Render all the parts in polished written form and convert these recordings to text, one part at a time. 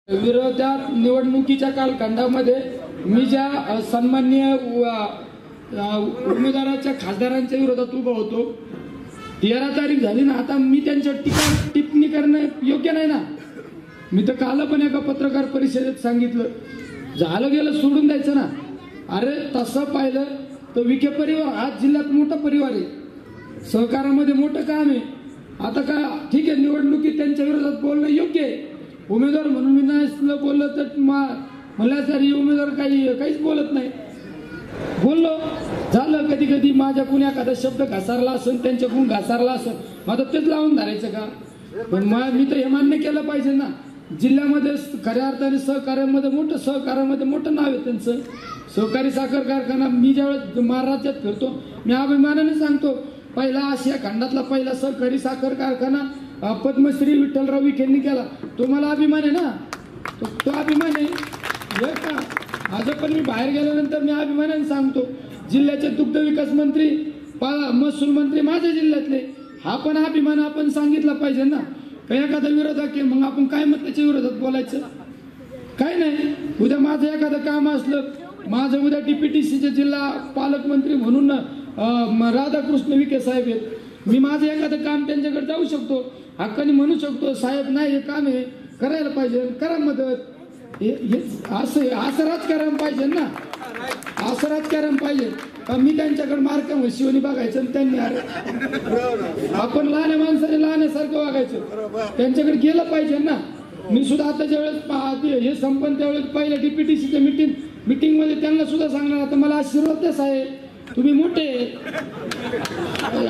विरोधात निवडणुकीच्या कालखंडामध्ये मी ज्या सन्माननीय उमेदवाराच्या खासदारांच्या विरोधात उभा होतो, 13 तारीख झाली ना, आता मी त्यांच्यावर टिप्पणी करणं योग्य नाही ना। मी तर काल पण एका पत्रकार परिषदेत सांगितलं, झालं गेलं सोडून द्यायचं ना। अरे तसं पाहिलं तर विखे परिवार हा जिल्ह्यात मोठा परिवार आहे, सहकारामध्ये मोठं काम आहे। आता काय ठीक आहे, निवडणुकीत त्यांच्या विरोधात बोलणं योग्य आहे, उमेदवार म्हणून मी नाही बोललं तर मला तरी उमेदवार काहीच बोलत नाही, बोललो झालं। कधी कधी माझ्याकडून एखादा शब्द घसारला असेल, त्यांच्याकडून घसारला असेल, मग तेच लावून धरायचं का? पण मी तर हे मान्य केलं पाहिजे ना, जिल्ह्यामध्ये खऱ्या अर्थाने सहकार्यामध्ये मोठं नाव आहे त्यांचं। सहकारी साखर कारखाना मी ज्यावेळेस महाराष्ट्रात फिरतो, मी अभिमानाने सांगतो, पहिला आशिया खंडातला पहिला सहकारी साखर कारखाना पद्मश्री विठ्ठलराव विखेंनी केला। तो मला अभिमान आहे ना, तो अभिमान आहे का? आज पण मी बाहेर गेल्यानंतर मी अभिमानाने सांगतो, जिल्ह्याचे दुग्ध विकास मंत्री महसूल मंत्री माझ्या जिल्ह्यातले, हा पण अभिमान आपण सांगितला पाहिजे ना। काही एखादा विरोधक आहे, मग आपण काय मग त्याच्या विरोधात बोलायचं? काय नाही, उद्या माझं एखादं काम असलं, माझं उद्या DPTCचे जिल्हा पालकमंत्री म्हणून राधाकृष्ण विखे साहेब आहेत, मी माझं एखादं काम त्यांच्याकडे जाऊ शकतो, हक्काने म्हणू शकतो, साहेब नाही हे काम आहे करायला पाहिजे, करा मदत। असं राजकारण पाहिजे ना, असं राजकारण पाहिजे का? मी त्यांच्याकडे मार्क शिवणी बघायचं आणि त्यांनी आपण लहान माणसाने लहानसारखं वागायचं, त्यांच्याकडे गेलं पाहिजे ना। मी सुद्धा आता ज्यावेळेस हे संपन्न त्यावेळेस पहिल्या DPTCच्या मीटिंग मध्ये त्यांना सुद्धा सांगणार, आता मला आशीर्वाद द्या साहेब, तुम्ही मोठे,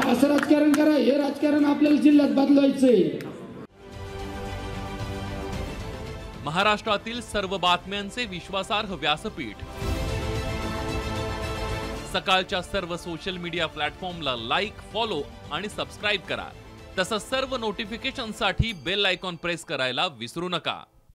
असं राजकारण करा। हे राजकारण आपल्याला जिल्ह्यात बदलायचंय। महाराष्ट्रातील सर्व बातम्यांचे विश्वासार्ह व्यासपीठ, सकाळच्या सर्व सोशल मीडिया प्लॅटफॉर्मला लाईक, फॉलो आणि सबस्क्राईब करा। तसंच सर्व नोटिफिकेशनसाठी बेल आयकॉन प्रेस करायला विसरू नका।